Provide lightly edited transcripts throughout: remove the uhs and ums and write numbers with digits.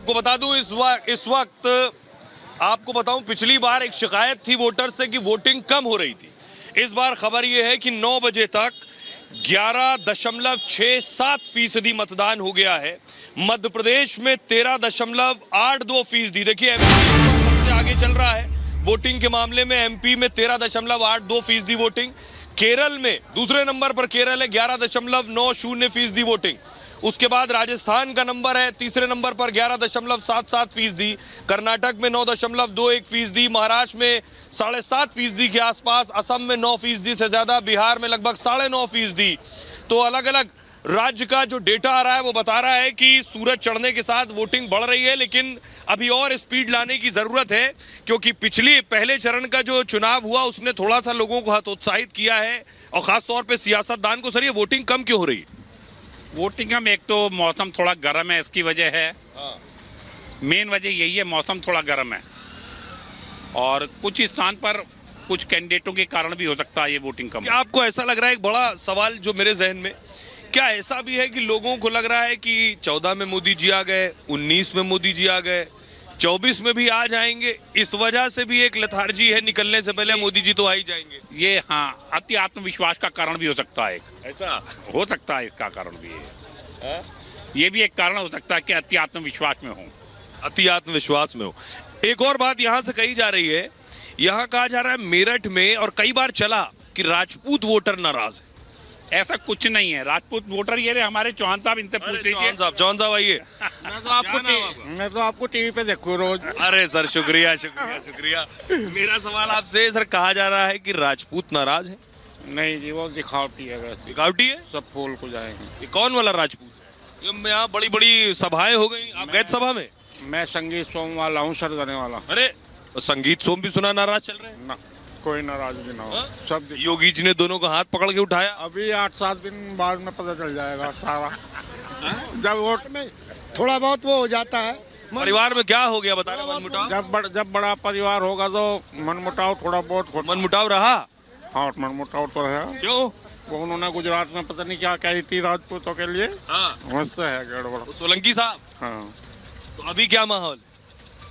आपको बता दूं इस वक्त आपको बताऊं, पिछली बार एक शिकायत थी वोटर से कि वोटिंग कम हो रही थी। इस बार खबर यह है कि 9 बजे तक 11.67% मतदान हो गया है। मध्य प्रदेश में 13.82%। देखिए सबसे आगे चल रहा है वोटिंग के मामले में। एमपी में 13.82% वोटिंग। केरल में दूसरे नंबर पर केरल है 11.90% वोटिंग। उसके बाद राजस्थान का नंबर है तीसरे नंबर पर 11.77%। कर्नाटक में 9.21%। महाराष्ट्र में 7.5% के आसपास। असम में 9% से ज्यादा। बिहार में लगभग 9.5%। तो अलग अलग राज्य का जो डेटा आ रहा है वो बता रहा है कि सूरज चढ़ने के साथ वोटिंग बढ़ रही है, लेकिन अभी और स्पीड लाने की जरूरत है, क्योंकि पहले चरण का जो चुनाव हुआ उसने थोड़ा सा लोगों को हतोत्साहित किया है, और खासतौर पे सियासतदान को। सर, ये वोटिंग कम क्यों हो रही है? वोटिंग हम, एक तो मौसम थोड़ा गर्म है, इसकी वजह है। मेन वजह यही है, मौसम थोड़ा गर्म है, और कुछ स्थान पर कुछ कैंडिडेटों के कारण भी हो सकता है ये वोटिंग कम। क्या आपको ऐसा लग रहा है, एक बड़ा सवाल जो मेरे जहन में, क्या ऐसा भी है कि लोगों को लग रहा है कि 14 में मोदी जी आ गए, 19 में मोदी जी आ गए, 24 में भी आ जाएंगे, इस वजह से भी एक लेथार्जी है, निकलने से पहले मोदी जी तो आ ही जाएंगे? ये हाँ, अति आत्मविश्वास का कारण भी हो सकता है। ऐसा हो सकता है, इसका कारण भी है। ये भी एक कारण हो सकता है कि अति आत्मविश्वास में हो। अति आत्मविश्वास में हो। एक और बात यहाँ से कही जा रही है, यहाँ कहा जा रहा है मेरठ में, और कई बार चला, कि राजपूत वोटर नाराज है। ऐसा कुछ नहीं है। राजपूत वोटर ये हमारे चौहान साहब, इनसे पूछ लीजिए। चौहान साहब आइए। मैं तो आपको टीवी पे देखूं रोज। अरे सर, शुक्रिया शुक्रिया शुक्रिया। मेरा सवाल आपसे, सर, कहा जा रहा है कि राजपूत नाराज है। नहीं जी, वो दिखावटी है, वैसे दिखावटी है। सब फूल को जाएंगे। ये कौन वाला राजपूत है? ये यहाँ बड़ी बड़ी सभाएं हो गई, आप गए सभा में? मैं संगीत सोम वाला हूँ, सरदने वाला। अरे संगीत सोम भी सुना नाराज चल रहे हैं? ना, कोई नाराजगी ना हो। सब योगी जी ने दोनों का हाथ पकड़ के उठाया। अभी 8-7 दिन बाद में पता चल जाएगा सारा। जब वोट में थोड़ा बहुत वो हो जाता है। परिवार में क्या हो गया, बता रहे मनमुटाव? जब बड़ा परिवार होगा तो मनमुटाव थोड़ा बहुत मनमुटाव रहा। हाँ, मनमुटाव तो है। क्यों? वो उन्होंने गुजरात में पता नहीं क्या कही थी राजपूतों के लिए। उससे है गड़बड़। सोलंकी साहब। हाँ, तो अभी क्या माहौल?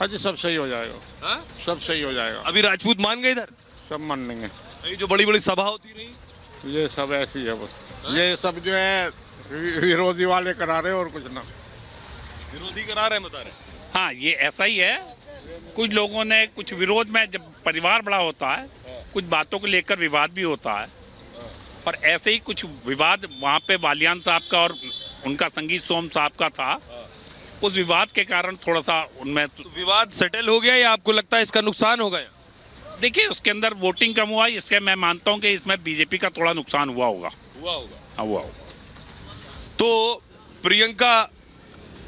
आज सब सही हो जाएगा। सब सही हो जाएगा। अभी राजपूत मान गए इधर? सब मान लेंगे। ये जो बड़ी बड़ी सभा होती रही, ये सब ऐसी है बस। ये सब जो है विरोधी वाले करा रहे, और कुछ ना। विरोधी करा रहे, बता रहे। हाँ, ये ऐसा ही है। कुछ लोगों ने कुछ विरोध में, जब परिवार बड़ा होता है, कुछ बातों को लेकर विवाद भी होता है, और ऐसे ही कुछ विवाद वहाँ पे बालियान साहब का और उनका संगीत सोम साहब का था। उस विवाद के कारण थोड़ा सा उनमें तो विवाद सेटल हो गया, या आपको लगता है इसका नुकसान हो गया? देखिए, उसके अंदर वोटिंग कम हुआ, इससे मैं मानता हूं कि इसमें बीजेपी का थोड़ा नुकसान हुआ होगा। हाँ, हुआ होगा। तो प्रियंका,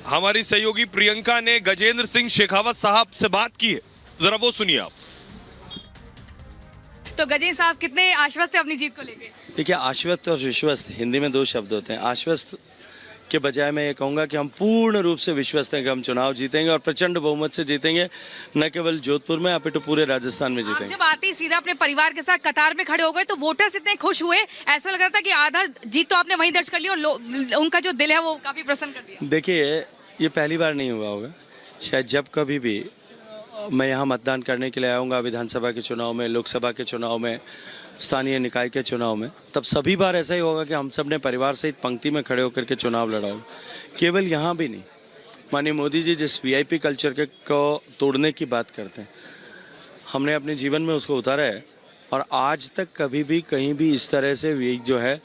हमारी सहयोगी प्रियंका ने गजेंद्र सिंह शेखावत साहब से बात की है, जरा वो सुनिए आप। तो गजेंद्र साहब कितने आश्वस्त है अपनी जीत को लेकर? देखिए, आश्वस्त और विश्वस्त हिंदी में 2 शब्द होते हैं। आश्वस्त के बजाय मैं ये कहूँगा कि हम पूर्ण रूप से विश्वस्त हैं कि हम चुनाव जीतेंगे, और प्रचंड बहुमत से जीतेंगे, न केवल जोधपुर में, अपितु पूरे राजस्थान में जीतेंगे। जब आते ही सीधा अपने परिवार के साथ कतार में खड़े हो गए, तो वोटर्स इतने खुश हुए, ऐसा लग रहा था कि आधा जीत तो आपने वहीं दर्ज कर ली, और उनका जो दिल है वो काफी प्रसन्न कर दिया। देखिए, ये पहली बार नहीं हुआ होगा, शायद जब कभी भी मैं यहाँ मतदान करने के लिए आऊँगा, विधानसभा के चुनाव में, लोकसभा के चुनाव में, स्थानीय निकाय के चुनाव में, तब सभी बार ऐसा ही होगा कि हम सब ने परिवार सहित पंक्ति में खड़े होकर के चुनाव लड़ा होगा। केवल यहाँ भी नहीं, माननीय मोदी जी जिस वीआईपी कल्चर के को तोड़ने की बात करते हैं, हमने अपने जीवन में उसको उतारा है, और आज तक कभी भी कहीं भी इस तरह से जो है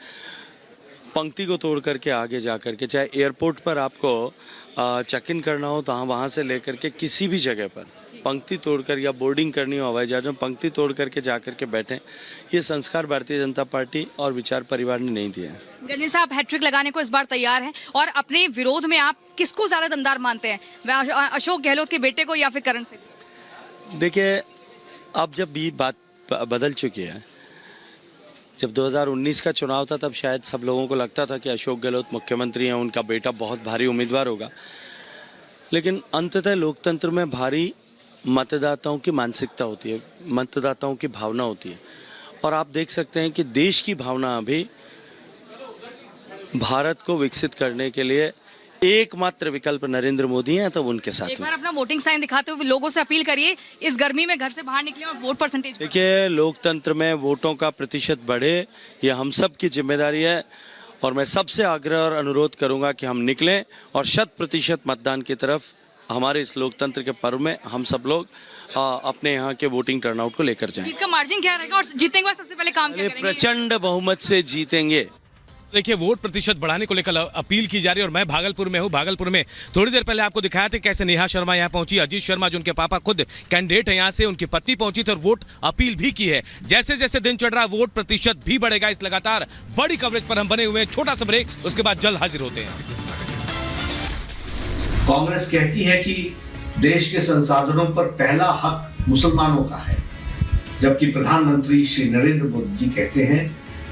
पंक्ति को तोड़ करके आगे जा करके, चाहे एयरपोर्ट पर आपको चेक इन करना हो तो वहाँ से लेकर के किसी भी जगह पर पंक्ति तोड़कर, या बोर्डिंग करनी हो हवाई जहाज में, पंक्ति तोड़ करके जा करके बैठे, ये संस्कार भारतीय जनता पार्टी और विचार परिवार ने नहीं दिया है। गजेंद्र साहब हैट्रिक लगाने को इस बार तैयार हैं, और अपने विरोध में आप किसको ज्यादा दमदार मानते हैं, अशोक गहलोत के बेटे को या फिर करण सिंह? देखिए, अब जब भी बात बदल चुकी है, जब 2019 का चुनाव था तब शायद सब लोगों को लगता था कि अशोक गहलोत मुख्यमंत्री हैं, उनका बेटा बहुत भारी उम्मीदवार होगा, लेकिन अंततः लोकतंत्र में भारी मतदाताओं की मानसिकता होती है, मतदाताओं की भावना होती है, और आप देख सकते हैं कि देश की भावना अभी भारत को विकसित करने के लिए एकमात्र विकल्प नरेंद्र मोदी हैं, तो उनके साथ एक में। बार अपना वोटिंग साइन दिखाते हुए लोगों से अपील करिए, इस गर्मी में घर से बाहर निकले और वोट परसेंटेज। देखिए, लोकतंत्र में वोटों का प्रतिशत बढ़े, ये हम सब की जिम्मेदारी है, और मैं सबसे आग्रह और अनुरोध करूंगा कि हम निकलें और 100% मतदान की तरफ हमारे इस लोकतंत्र के पर्व में हम सब लोग अपने यहाँ के वोटिंग टर्नआउट को लेकर जाएं। जीत का मार्जिन क्या रहेगा और जीतने के बाद सबसे पहले काम क्या करेंगे? प्रचंड बहुमत से जीतेंगे। देखिए, वोट प्रतिशत बढ़ाने को लेकर अपील की जा रही है, और मैं भागलपुर में हूँ। भागलपुर में थोड़ी देर पहले आपको दिखाया था कैसे नेहा शर्मा यहाँ पहुंची, अजीत शर्मा जो उनके पापा खुद कैंडिडेट है यहाँ से, उनकी पत्नी पहुंची थी और वोट अपील भी की है। जैसे जैसे दिन चढ़ रहा है वोट प्रतिशत भी बढ़ेगा। इस लगातार बड़ी कवरेज पर हम बने हुए हैं। छोटा सा ब्रेक, उसके बाद जल्द हाजिर होते हैं। कांग्रेस कहती है कि देश के संसाधनों पर पहला हक मुसलमानों का है, जबकि प्रधानमंत्री श्री नरेंद्र मोदी जी कहते हैं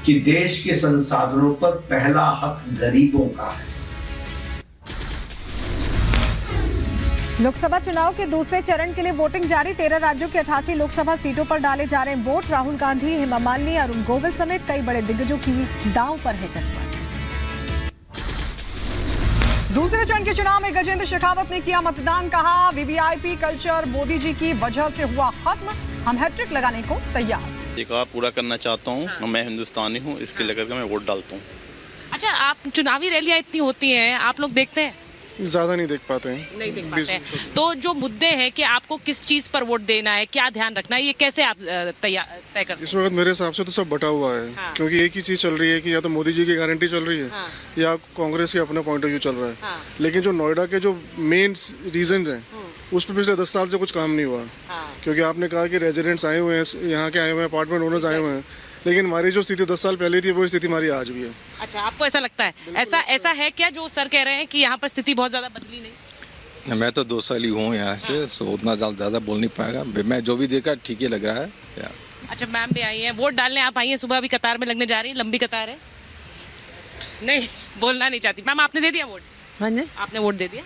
कि देश के संसाधनों पर पहला हक गरीबों का है। लोकसभा चुनाव के दूसरे चरण के लिए वोटिंग जारी। 13 राज्यों की 88 लोकसभा सीटों पर डाले जा रहे हैं वोट। राहुल गांधी, हेमा मालिनी, अरुण गोविल समेत कई बड़े दिग्गजों की दांव पर है किस्मत। दूसरे चरण के चुनाव में गजेंद्र शेखावत ने किया मतदान, कहा वीवीआईपी कल्चर मोदी जी की वजह से हुआ खत्म, हम हैट्रिक लगाने को तैयार। एक और पूरा करना चाहता हूँ। मैं हिंदुस्तानी हूँ, इसके लेकर के मैं वोट डालता हूँ। अच्छा, आप चुनावी रैलियां इतनी होती हैं, आप लोग देखते हैं? ज्यादा नहीं देख पाते हैं। नहीं देख पाते हैं। तो जो मुद्दे हैं कि आपको किस चीज पर वोट देना है, क्या ध्यान रखना है, ये कैसे आप तय करते हैं? इस वक्त मेरे हिसाब से तो सब बटा हुआ है। हाँ। क्योंकि एक ही चीज चल रही है कि या तो मोदी जी की गारंटी चल रही है, हाँ। या कांग्रेस के अपने पॉइंट ऑफ व्यू चल रहा है। हाँ। लेकिन जो नोएडा के जो मेन रीजंस हैं, उस पर पिछले 10 साल से कुछ काम नहीं हुआ। हाँ। क्योंकि आपने कहा कि रेजिडेंट्स आए हुए हैं, यहाँ के आए हुए हैं, अपार्टमेंट ओनर्स आए हुए हैं, लेकिन हमारी जो स्थिति 10 साल पहले थी वो स्थिति हमारी आज भी है। अच्छा, आपको ऐसा लगता है? ऐसा है क्या जो सर कह रहे हैं कि यहाँ पर स्थिति बहुत ज्यादा बदली नहीं? मैं तो 2 साल ही हूँ यहाँ से, सो उतना ज़्यादा बोल नहीं पाएगा। मैं जो भी देखा ठीक ही लग रहा है। अच्छा, मैम भी आई हैं वोट डालने, आप आई हैं सुबह, अभी कतार में लगने जा रही हैं, लंबी कतार है? नहीं, बोलना नहीं चाहती। मैम, आपने दे दिया वोट? हाँ जी। आपने वोट दे दिया?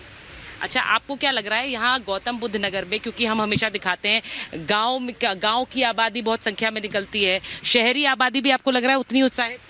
अच्छा, आपको क्या लग रहा है यहाँ गौतम बुद्ध नगर में, क्योंकि हम हमेशा दिखाते हैं गांव की आबादी बहुत संख्या में निकलती है, शहरी आबादी भी आपको लग रहा है उतनी उत्साहित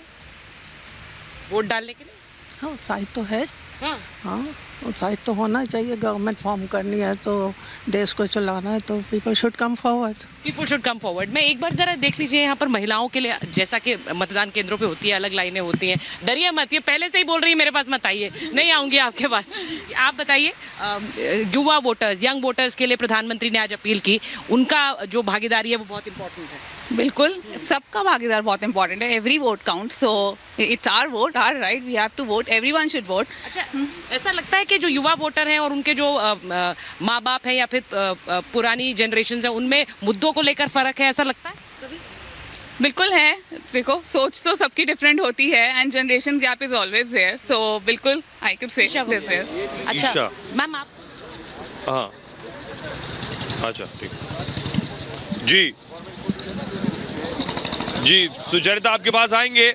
वोट डालने के लिए? हाँ, उत्साहित तो है। हाँ, उत्साहित तो होना चाहिए। गवर्नमेंट फॉर्म करनी है तो देश को चलाना है, तो people should come forward. People should come forward. मैं एक बार जरा देख लीजिए यहाँ पर महिलाओं के लिए, जैसा कि मतदान केंद्रों पे होती है, अलग लाइनें होती हैं। डरिए मत, ये पहले से ही बोल रही है मेरे पास मत आइए, नहीं आऊँगी आपके पास। आप बताइए, युवा वोटर्स, यंग वोटर्स के लिए प्रधानमंत्री ने आज अपील की, उनका जो भागीदारी है वो बहुत इंपॉर्टेंट है। बिल्कुल, सबका भागीदार बहुत इंपॉर्टेंट है। Every vote count, so it's our vote, our right, we have to vote, everyone should vote. अच्छा, ऐसा लगता है कि जो युवा वोटर हैं और उनके जो माँ बाप हैं या फिर पुरानी जनरेशन है, उनमें मुद्दों को लेकर फर्क है, ऐसा लगता है कभी? बिल्कुल है। देखो, सोच तो सबकी डिफरेंट होती है and generation gap is always there, so बिल्कुल आई कुड से अच्छा मैम, आप? हाँ, अच्छा, ठीक जी जी। सुचरिता, आपके पास आएंगे।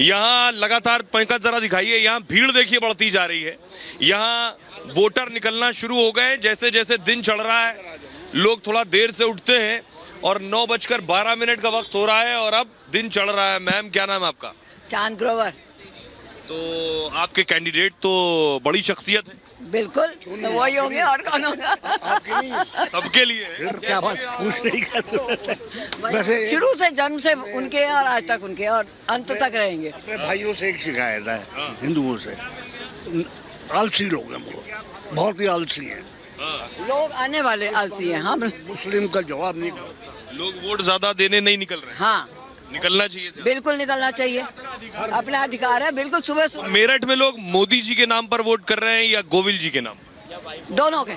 यहाँ लगातार पंकज जरा दिखाइए, यहाँ भीड़ देखिए बढ़ती जा रही है। यहाँ वोटर निकलना शुरू हो गए। जैसे जैसे दिन चढ़ रहा है लोग थोड़ा देर से उठते हैं, और 9:12 का वक्त हो रहा है और अब दिन चढ़ रहा है। मैम, क्या नाम है आपका? चांद ग्रोवर। तो आपके कैंडिडेट तो बड़ी शख्सियत है। बिल्कुल, तो वही होंगे और कौन होगा? सबके लिए है। क्या बात पूछने का? वैसे शुरू से, जन्म से उनके और आज तक उनके और अंत तक रहेंगे। अपने भाइयों से एक शिकायत है, हिंदुओं से, आलसी लोग हैं, बहुत ही आलसी हैं। लोग आने वाले आलसी हैं। हम मुस्लिम का जवाब नहीं, लोग वोट ज्यादा देने नहीं निकल रहे हैं। हाँ, निकलना चाहिए। बिल्कुल निकलना चाहिए, अपना अधिकार है। बिल्कुल, सुबह मेरठ में लोग मोदी जी के नाम पर वोट कर रहे हैं या गोविल जी के नाम? दोनों के,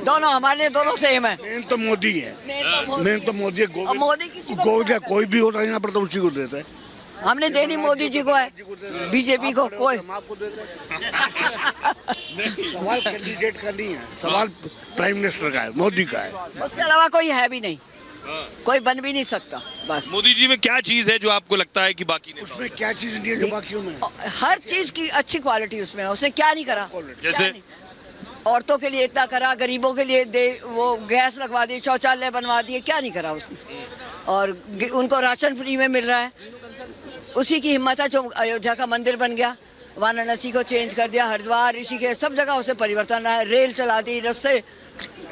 दोनों हमारे लिए दोनों सेम है। मेन तो मोदी है, मेन तो मोदी है। मोदी किसी को गोविल कोई भी होता है यहाँ पर तो उसी को देते हैं। हमने देनी मोदी जी को है, बीजेपी को कोई। सवाल कैंडिडेट का नहीं है, सवाल प्राइम मिनिस्टर का है, मोदी का है। उसके अलावा कोई है भी नहीं, कोई बन भी नहीं सकता। बस मोदी जी में क्या चीज है जो आपको लगता है कि बाकी नहीं? उसमें क्या चीज नहीं है जो बाकियों में? हर चीज की अच्छी क्वालिटी उसमें है। उसने क्या नहीं करा? जैसे औरतों के लिए इतना करा, गरीबों के लिए वो गैस लगवा दी, शौचालय बनवा दिए, क्या नहीं करा उसने? और उनको राशन फ्री में मिल रहा है। उसी की हिम्मत है जो अयोध्या का मंदिर बन गया, वाराणसी को चेंज कर दिया, हरिद्वार, ऋषिकेश, सब जगह उसे परिवर्तन आया। रेल चला दी, रास्ते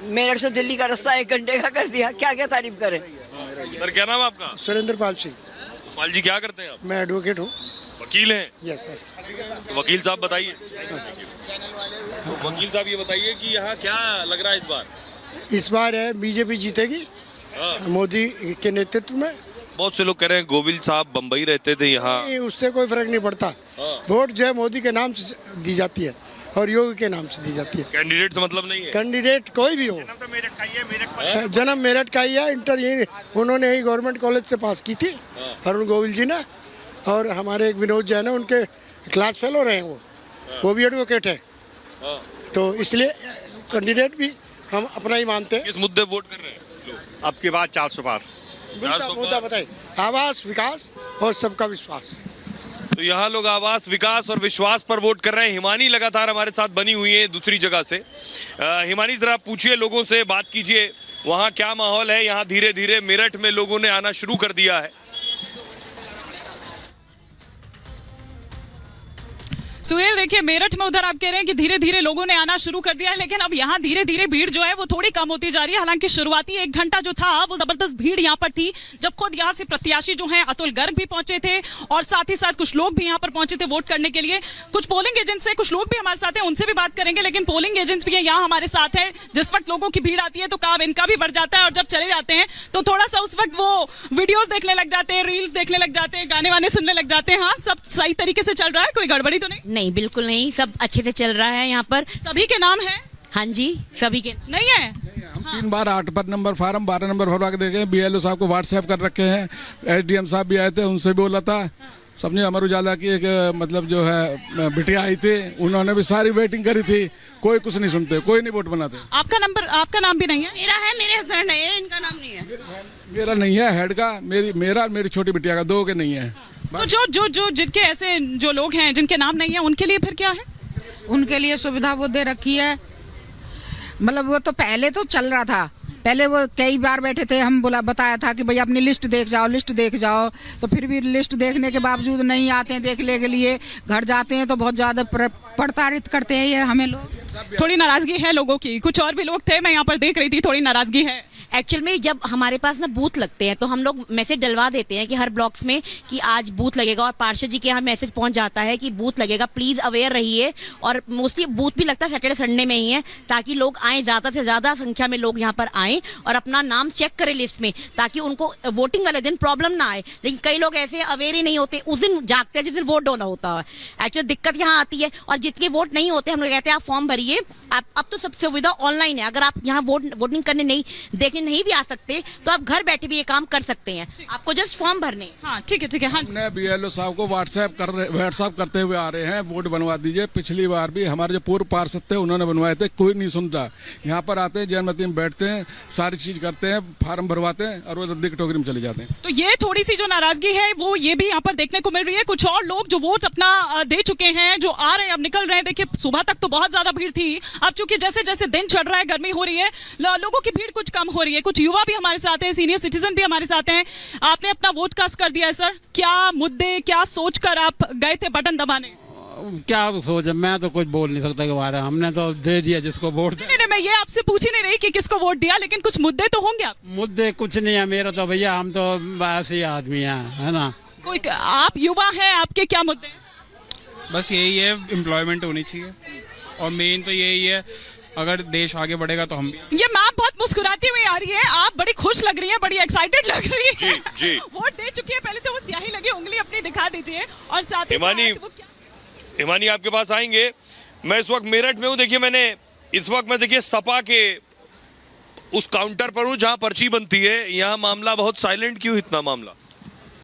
मेरठ से दिल्ली का रास्ता 1 घंटे का कर दिया। क्या क्या तारीफ करें। सर क्या नाम है आपका? सुरेंद्र पाल सिंह। पाल जी क्या करते हैं आप? मैं एडवोकेट हूँ। वकील हैं? Yes sir. तो वकील साहब बताइए, तो वकील साहब ये बताइए कि यहाँ क्या लग रहा है इस बार? इस बार है बीजेपी जीतेगी मोदी के नेतृत्व में। बहुत से लोग कह रहे हैं गोविंद साहब बम्बई रहते थे यहाँ। उससे कोई फर्क नहीं पड़ता। वोट जो है मोदी के नाम से दी जाती है और योगी के नाम से दी जाती है। कैंडिडेट से मतलब नहीं है? कैंडिडेट कोई भी हो, जन्म मेरठ का ही है। इंटर यही उन्होंने ही गवर्नमेंट कॉलेज से पास की थी अरुण गोविल जी ने, और हमारे एक विनोद जैन है, उनके क्लास फेलो रहे हैं, वो भी एडवोकेट है। तो इसलिए कैंडिडेट भी हम अपना ही मानते हैं। किस मुद्दे वोट कर रहे हैं लोग? अब की बात 400 पार मुद्दा बताइए। आवास, विकास और सबका विश्वास। तो यहाँ लोग आवास, विकास और विश्वास पर वोट कर रहे हैं। हिमानी लगातार हमारे साथ बनी हुई है दूसरी जगह से। हिमानी जरा पूछिए लोगों से, बात कीजिए, वहाँ क्या माहौल है? यहाँ धीरे धीरे मेरठ में लोगों ने आना शुरू कर दिया है। सुहेल, देखिए मेरठ में उधर आप कह रहे हैं कि धीरे धीरे लोगों ने आना शुरू कर दिया है, लेकिन अब यहाँ धीरे धीरे भीड़ जो है वो थोड़ी कम होती जा रही है। हालांकि शुरुआती 1 घंटा जो था वो जबरदस्त भीड़ यहाँ पर थी, जब खुद यहाँ से प्रत्याशी जो हैं अतुल गर्ग भी पहुंचे थे और साथ ही साथ कुछ लोग भी यहाँ पर पहुंचे थे वोट करने के लिए। कुछ पोलिंग एजेंट्स है, कुछ लोग भी हमारे साथ हैं, उनसे भी बात करेंगे, लेकिन पोलिंग एजेंट्स भी यहाँ हमारे साथ है। जिस वक्त लोगों की भीड़ आती है तो काम इनका भी बढ़ जाता है, और जब चले जाते हैं तो थोड़ा सा उस वक्त वो वीडियोज देखने लग जाते हैं, रील्स देखने लग जाते हैं, गाने वाने सुनने लग जाते हैं। हाँ, सब सही तरीके से चल रहा है, कोई गड़बड़ी तो नहीं? नहीं, बिल्कुल नहीं, सब अच्छे से चल रहा है यहाँ पर। सभी के नाम है? हाँ जी, सभी के नहीं है। हम 3 बार 8 नंबर फार्म 12 नंबर भरवा के देखे। BLO साहब को व्हाट्सएप कर रखे हैं, SDM साहब भी आए थे, उनसे भी बोला था। सबने अमर उजाला की एक मतलब जो है बिटिया आई थी, उन्होंने भी सारी वेटिंग करी थी, कोई कुछ नहीं सुनते, कोई नहीं वोट बनाते। आपका नंबर, आपका नाम भी नहीं है? मेरा है, मेरे हस्बैंड है, इनका नाम नहीं है। मेरा नहीं है हेड का, मेरा मेरी छोटी बिटिया का, 2 के नहीं है। तो जो जिनके ऐसे जो लोग हैं जिनके नाम नहीं है, उनके लिए फिर क्या है? उनके लिए सुविधा वो दे रखी है। मतलब वो तो पहले तो चल रहा था, पहले वो कई बार बैठे थे, हम बताया था कि भैया अपनी लिस्ट देख जाओ, लिस्ट देख जाओ, तो फिर भी लिस्ट देखने के बावजूद नहीं आते हैं देखने के लिए। घर जाते हैं तो बहुत ज्यादा प्रताड़ित करते हैं ये हमें लोग। थोड़ी नाराजगी है लोगों की, कुछ और भी लोग थे, मैं यहाँ पर देख रही थी, थोड़ी नाराजगी है। एक्चुअल में जब हमारे पास ना बूथ लगते हैं तो हम लोग मैसेज डलवा देते हैं कि हर ब्लॉक्स में कि आज बूथ लगेगा, और पार्षद जी के यहाँ मैसेज पहुंच जाता है कि बूथ लगेगा, प्लीज अवेयर रहिए। और मोस्टली बूथ भी लगता है सैटरडे संडे में ही है, ताकि लोग आए, ज्यादा से ज्यादा संख्या में लोग यहाँ पर आए और अपना नाम चेक करें लिस्ट में, ताकि उनको वोटिंग वाले दिन प्रॉब्लम ना आए। लेकिन कई लोग ऐसे अवेयर ही नहीं होते, उस दिन जागते हैं जिस दिन वोट होना होता है। एक्चुअली दिक्कत यहाँ आती है, और जितने वोट नहीं होते हम लोग कहते हैं आप फॉर्म भरिए। अब तो सब सुविधा ऑनलाइन है, अगर आप यहाँ वोटिंग करने नहीं, देखने नहीं भी आ सकते तो आप घर बैठे भी ये काम कर सकते हैं, आपको जस्ट फॉर्म भरने। हाँ ठीक है, ठीक है। हाँ, हमने BLO साहब को व्हाट्सएप करते हुए आ रहे हैं, वोट बनवा दीजिए। पिछली बार भी हमारे जो पूर्व पार्षद थे उन्होंने बनवाए थे, कोई नहीं सुनता। यहाँ पर आते हैं, जयमती में बैठते हैं, सारी चीज करते हैं, फार्म भरवाते हैं और वो रद्दी कटोकरी में चले जाते हैं। तो ये थोड़ी सी जो नाराजगी है वो ये भी यहाँ पर देखने को मिल रही है। कुछ और लोग जो वोट अपना दे चुके हैं, जो आ रहे हैं, अब निकल रहे हैं। देखिए सुबह तक तो बहुत ज्यादा भीड़ थी, अब चूंकि जैसे जैसे दिन चढ़ रहा है, गर्मी हो रही है, लोगों की भीड़ कुछ कम हो रही है। कुछ युवा भी हमारे साथ हैं, सीनियर सिटीजन भी हमारे साथ हैं। आपने अपना वोट कास्ट कर दिया है सर, क्या मुद्दे, क्या सोचकर आप गए थे बटन दबाने? क्या सोच, मैं तो कुछ बोल नहीं सकता के बारे में, हमने तो दे दिया जिसको वोट। नहीं, मैं ये आपसे पूछ ही नहीं रही कि किसको वोट दिया, लेकिन कुछ मुद्दे तो होंगे। आप मुद्दे कुछ नहीं है मेरा तो भैया, हम तो ऐसे ही आदमी हैं, है ना। कोई, आप युवा हैं, आपके क्या मुद्दे? बस यही है, एम्प्लॉयमेंट होनी चाहिए, और मेन तो यही है, अगर देश आगे बढ़ेगा तो हम भी। ये मैम बहुत मुस्कुराती हुई आ रही है, आप बड़ी खुश लग रही है, बड़ी एक्साइटेड लग रही है। जी, जी। वोट दे चुकी है, पहले तो वो स्याही लगी उंगली अपनी दिखा दीजिए, और साथ ही हिमानी आपके पास आएंगे। मैं इस वक्त मेरठ में हूँ, देखिए मैंने इस वक्त मैं देखिए सपा के उस काउंटर पर हूँ जहाँ पर्ची बनती है। यहाँ मामला बहुत साइलेंट, क्यों इतना मामला?